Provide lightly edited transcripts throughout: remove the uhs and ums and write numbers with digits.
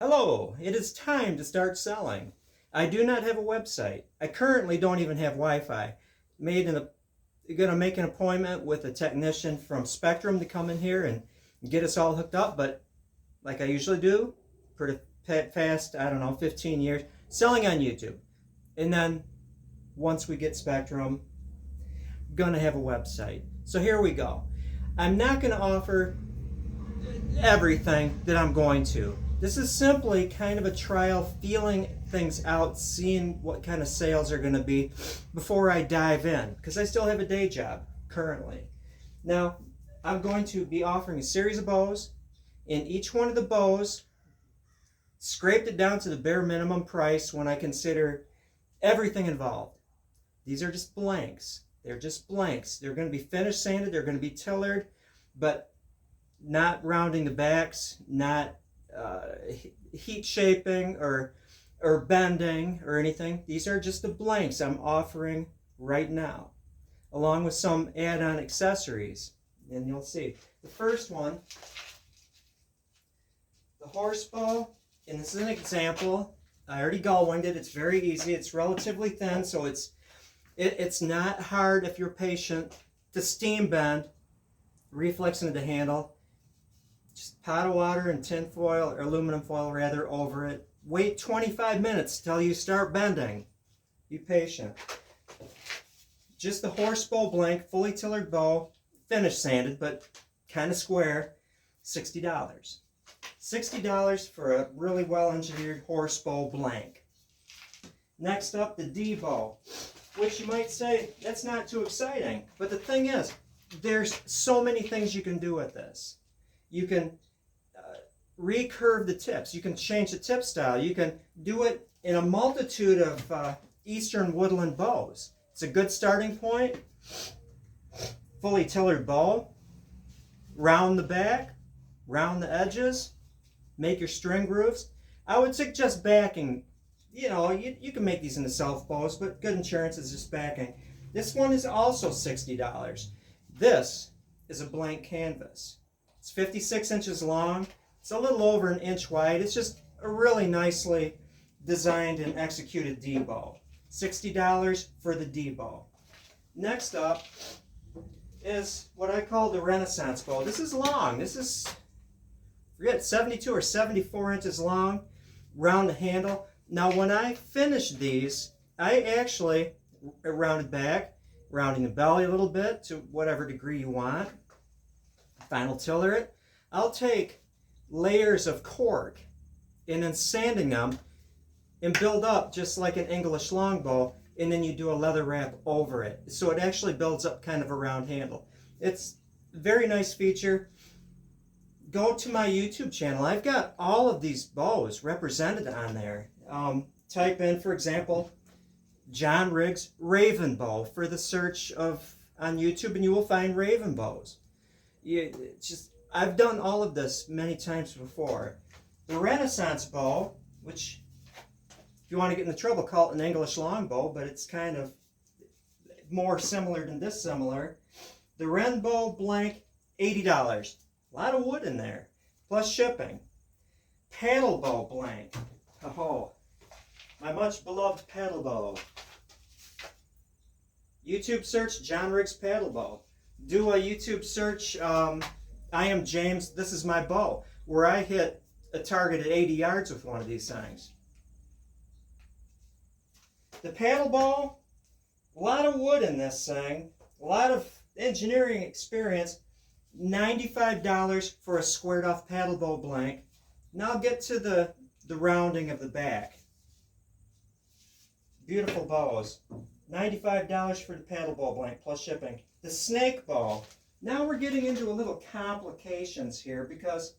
Hello, it is time to start selling. I do not have a website. I currently don't even have Wi-Fi. Going to make an appointment with a technician from Spectrum to come in here and get us all hooked up, but like I usually do, pretty fast, I don't know, 15 years, selling on YouTube. And then once we get Spectrum, gonna have a website. So here we go. I'm not gonna offer everything that I'm going to. This is simply kind of a trial, feeling things out, seeing what kind of sales are going to be before I dive in, because I still have a day job currently. Now, I'm going to be offering a series of bows. In each one of the bows, scraped it down to the bare minimum price when I consider everything involved. These are just blanks. They're just blanks. They're going to be finish sanded, they're going to be tillered, but not rounding the backs, not heat shaping or bending or anything. These are just the blanks I'm offering right now, along with some add-on accessories. And you'll see. The first one, the horse bow, and this is an example. I already gull-winged it. It's very easy. It's relatively thin, so it's not hard if you're patient to steam bend, reflex into the handle. Just pot of water and tin foil, or aluminum foil rather, over it. Wait 25 minutes till you start bending. Be patient. Just the horse bow blank, fully tillered bow, finish sanded, but kind of square, $60. $60 for a really well engineered horse bow blank. Next up, the D bow, which you might say, that's not too exciting. But the thing is, there's so many things you can do with this. You can recurve the tips. You can change the tip style. You can do it in a multitude of eastern woodland bows. It's a good starting point. Fully tillered bow. Round the back. Round the edges. Make your string grooves. I would suggest backing. You know, you can make these into self bows, but good insurance is just backing. This one is also $60. This is a blank canvas. It's 56 inches long. It's a little over an inch wide. It's just a really nicely designed and executed D bow. $60 for the D bow. Next up is what I call the Renaissance bow. This is long. This is, forget, 72 or 74 inches long. Round the handle. Now when I finished these, I actually rounded back, rounding the belly a little bit to whatever degree you want. Final tiller it. I'll take layers of cork and then sanding them and build up just like an English longbow, and then you do a leather wrap over it. So it actually builds up kind of a round handle. It's a very nice feature. Go to my YouTube channel. I've got all of these bows represented on there. Type in, for example, John Riggs Raven Bow for the search on YouTube, and you will find Raven bows. I've done all of this many times before. The Renaissance bow, which if you want to get into trouble, call it an English longbow, but it's kind of more similar than dissimilar. The Renn Bow Blank, $80. A lot of wood in there, plus shipping. Paddle bow blank. Oh, my much beloved paddle bow. YouTube search John Riggs paddle bow. Do a YouTube search, I am James, this is my bow, where I hit a target at 80 yards with one of these things. The paddle bow, a lot of wood in this thing, a lot of engineering experience, $95 for a squared off paddle bow blank. Now I'll get to the rounding of the back. Beautiful bows. $95 for the paddle bow blank plus shipping. The snake bow. Now we're getting into a little complications here because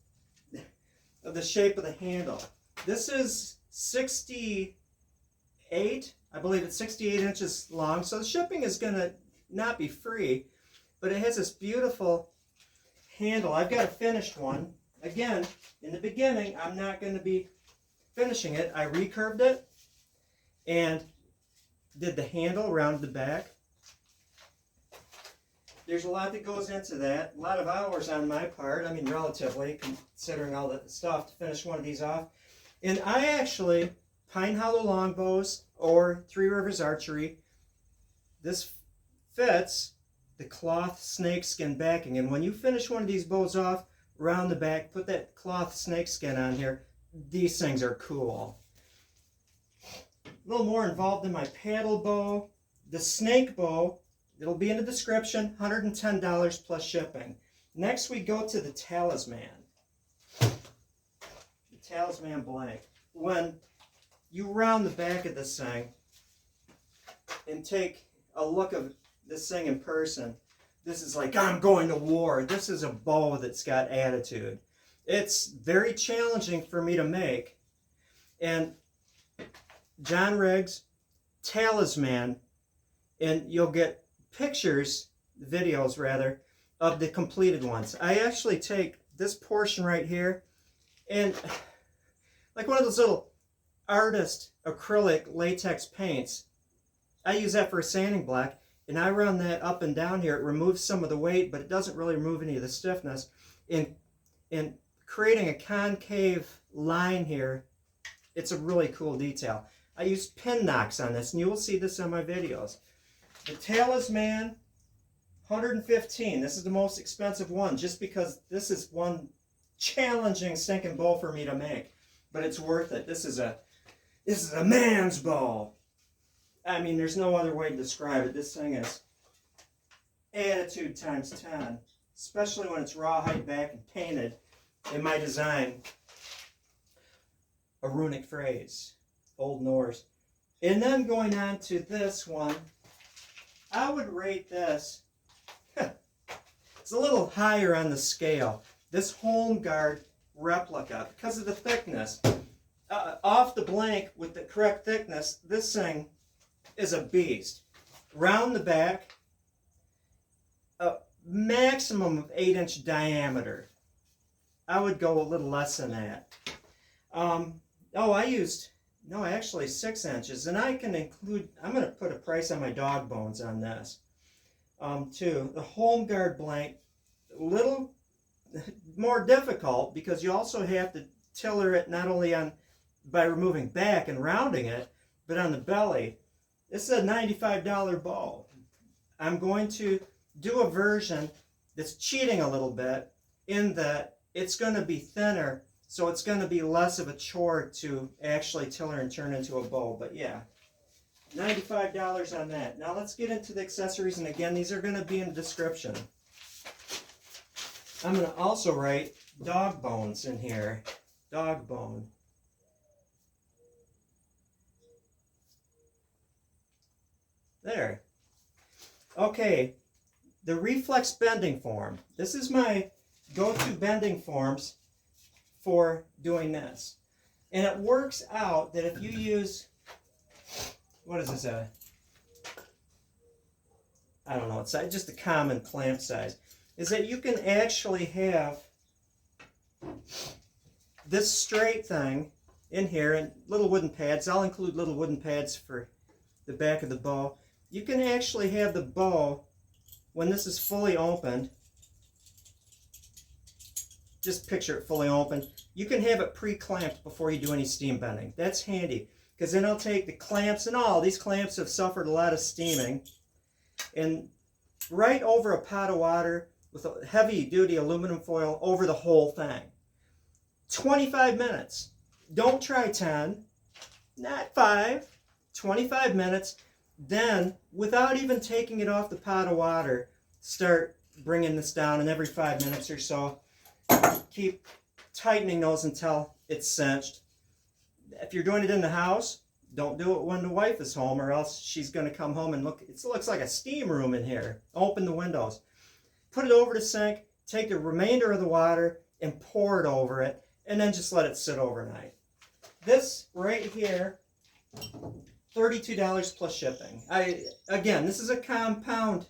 of the shape of the handle. This is 68, I believe it's 68 inches long, so the shipping is going to not be free, but it has this beautiful handle. I've got a finished one. Again, in the beginning, I'm not going to be finishing it. I recurved it and did the handle around the back. There's a lot that goes into that. A lot of hours on my part. I mean, relatively, considering all the stuff to finish one of these off. And I actually, Pine Hollow Longbows or Three Rivers Archery, this fits the cloth snakeskin backing. And when you finish one of these bows off, around the back, put that cloth snakeskin on here. These things are cool. A little more involved in my paddle bow. The snake bow, it'll be in the description, $110 plus shipping. Next we go to the Talisman. The Talisman Blank. When you round the back of this thing and take a look of this thing in person, this is like, I'm going to war. This is a bow that's got attitude. It's very challenging for me to make. And John Riggs, Talisman, and you'll get pictures, videos rather, of the completed ones. I actually take this portion right here and like one of those little artist acrylic latex paints, I use that for a sanding block, and I run that up and down here. It removes some of the weight, but it doesn't really remove any of the stiffness. In creating a concave line here, it's a really cool detail. I use pin knocks on this, and you will see this on my videos. The Talisman, $115. This is the most expensive one, just because this is one challenging stinking bow for me to make. But it's worth it. This is a man's bow. I mean, there's no other way to describe it. This thing is attitude times 10, especially when it's rawhide back and painted in my design. A runic phrase, Old Norse. And then going on to this one, I would rate this, it's a little higher on the scale. This Holmgaard replica, because of the thickness. Off the blank with the correct thickness, this thing is a beast. Round the back, a maximum of 8-inch diameter. I would go a little less than that. Actually 6 inches. And I can include, I'm going to put a price on my dog bones on this. Too. The Holmgaard Blank, a little more difficult because you also have to tiller it not only by removing back and rounding it, but on the belly. This is a $95 bow. I'm going to do a version that's cheating a little bit in that it's going to be thinner, so it's going to be less of a chore to actually tiller and turn into a bow. But yeah, $95 on that. Now let's get into the accessories, and again, these are going to be in the description. I'm going to also write dog bones in here. Dog bone. There. Okay, the Reflex Bending Form. This is my go-to bending forms for doing this. And it works out that if you use, what is this, I don't know, it's just a common clamp size, is that you can actually have this straight thing in here and little wooden pads. I'll include little wooden pads for the back of the bow. You can actually have the bow, when this is fully opened, just picture it fully open, you can have it pre-clamped before you do any steam bending. That's handy, because then I'll take the clamps, and all these clamps have suffered a lot of steaming, and right over a pot of water with a heavy-duty aluminum foil over the whole thing. 25 minutes. Don't try 10, not 5, 25 minutes. Then, without even taking it off the pot of water, start bringing this down, and every 5 minutes or so, keep tightening those until it's cinched. If you're doing it in the house, don't do it when the wife is home, or else she's going to come home and look, it looks like a steam room in here. Open the windows. Put it over the sink, take the remainder of the water, and pour it over it, and then just let it sit overnight. This right here, $32 plus shipping. Again, this is a compound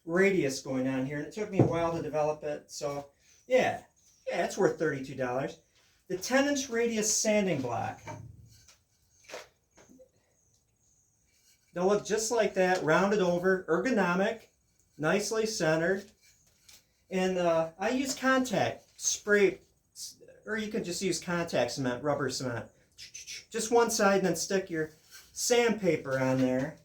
radius going on here, and it took me a while to develop it, so yeah, it's worth $32. The 10-inch radius sanding block. They'll look just like that, rounded over, ergonomic, nicely centered, and I use contact spray, or you can just use contact cement, rubber cement. just one side, and then stick your sandpaper on there.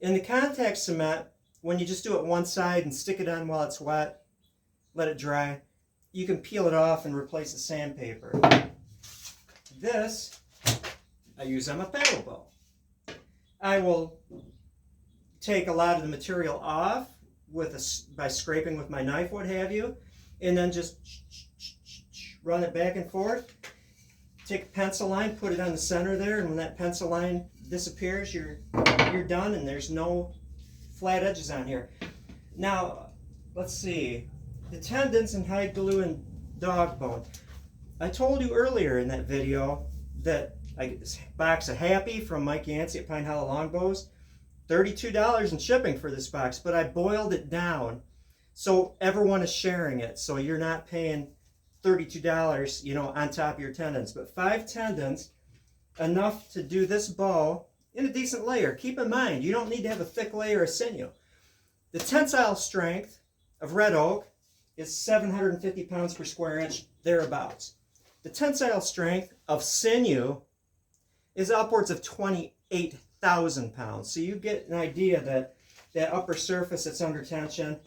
In the contact cement, when you just do it one side and stick it on while it's wet, let it dry, you can peel it off and replace the sandpaper. This I use on my paddle bow. I will take a lot of the material off by scraping with my knife, what have you, and then just run it back and forth. Take a pencil line, put it on the center there, and when that pencil line disappears, you're done, and there's no flat edges on here. Now, let's see. The tendons and hide glue and dog bone. I told you earlier in that video that I get this box of Happy from Mike Yancey at Pine Hollow Longbows. $32 in shipping for this box, but I boiled it down so everyone is sharing it, so you're not paying $32, you know, on top of your tendons. But 5 tendons, enough to do this bow in a decent layer. Keep in mind, you don't need to have a thick layer of sinew. The tensile strength of red oak is 750 pounds per square inch, thereabouts. The tensile strength of sinew is upwards of 28,000 pounds. So you get an idea that that upper surface that's under tension,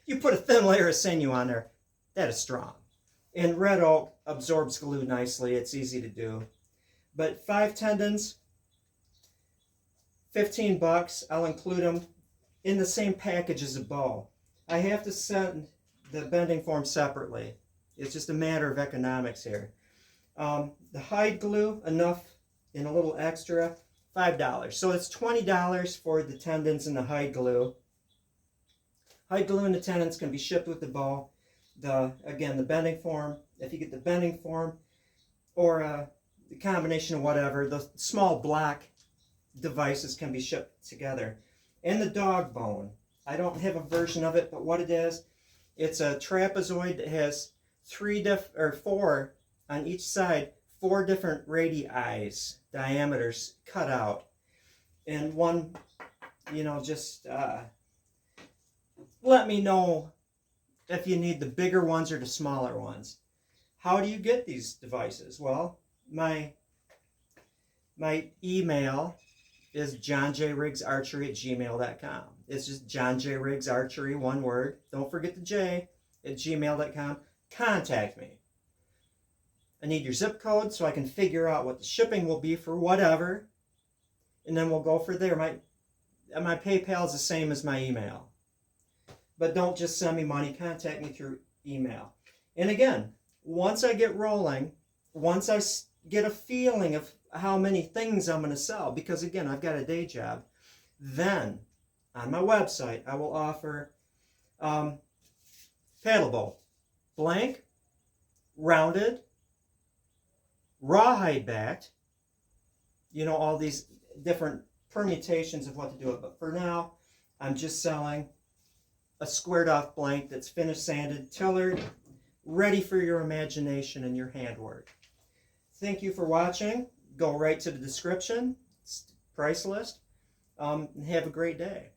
you put a thin layer of sinew on there, that is strong. And red oak absorbs glue nicely. It's easy to do. But 5 tendons, $15. I'll include them in the same package as a bow. I have to send the bending form separately. It's just a matter of economics here. The hide glue, enough and a little extra, $5. So it's $20 for the tendons and the hide glue. Hide glue and the tendons can be shipped with the bow. Again, the bending form, if you get the bending form or the combination of whatever, the small black devices can be shipped together. And the dog bone. I don't have a version of it, but what it is, it's a trapezoid that has 4 on each side, 4 different radii, diameters cut out. And one, you know, just let me know if you need the bigger ones or the smaller ones. How do you get these devices? Well, my email is johnjriggsarchery@gmail.com. It's just John J. Riggs Archery, one word. Don't forget the J, @gmail.com. Contact me. I need your zip code so I can figure out what the shipping will be for whatever, and then we'll go for there. My PayPal is the same as my email. But don't just send me money. Contact me through email. And again, once I get rolling, once I get a feeling of how many things I'm going to sell, because again, I've got a day job, then on my website, I will offer paddle bow, blank, rounded, rawhide backed, you know, all these different permutations of what to do it. But for now, I'm just selling a squared off blank that's finished sanded, tillered, ready for your imagination and your handwork. Thank you for watching. Go right to the description, price list. Have a great day.